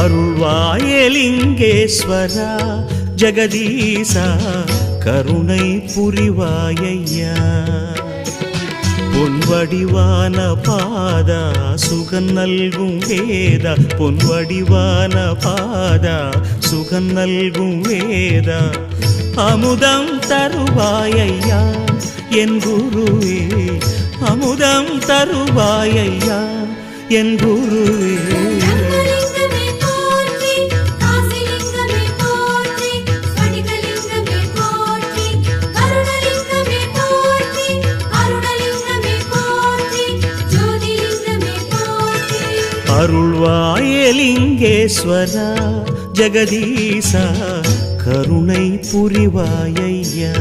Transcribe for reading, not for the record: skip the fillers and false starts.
அருள்வாயலிங்கேஸ்வரா ஜெகதீசா கருணை புரிவாயையா பொன்வடிவான பாதா சுகம் நல்கும் வேதா பொன்வடிவான பாதா சுகம் நல்கும் வேதா அமுதம் தருவாயையா என் குருவே அமுதம் தருவாயையா என் குருவே அருள்வாயலிங்கேஸ்வரா ஜெகதீசா கருணை புரிவாயையா